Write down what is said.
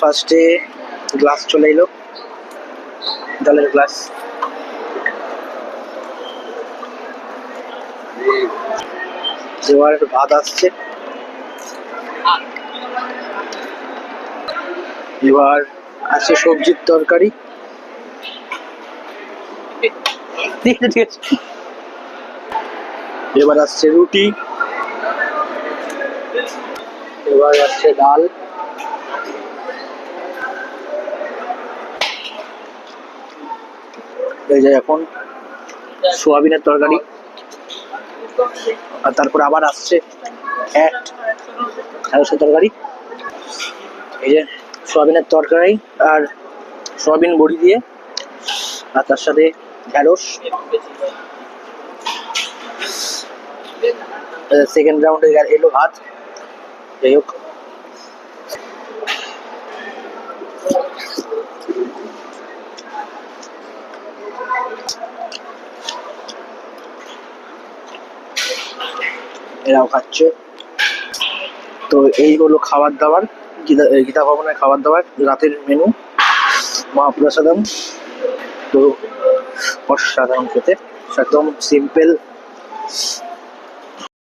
ফার্স্টে গ্লাস চলে এলো, জলের গ্লাস। এবার ভাত আসছে, এবার আছে সবজির তরকারি, এবার আসছে রুটি, এবার আসছে ডাল, এই যে এখন সোয়াবিনের তরকারি, আর তারপর আবার আসছে ঢেঁড়সের তরকারি। এই যে সোয়াবিনের তরকারি আর সোয়াবিন বড়ি দিয়ে, আর তার সাথে ঢেঁড়স। সেকেন্ড রাউন্ডে এলো ভাত। যাই হোক, এরাও খাচ্ছে। তো এই হলো খাবার দাবার, গীতা ভবনের খাবার দাবার, রাতের মেনু মহাপ্রসাদম। তো অসাধারণ খেতে, একদম সিম্পল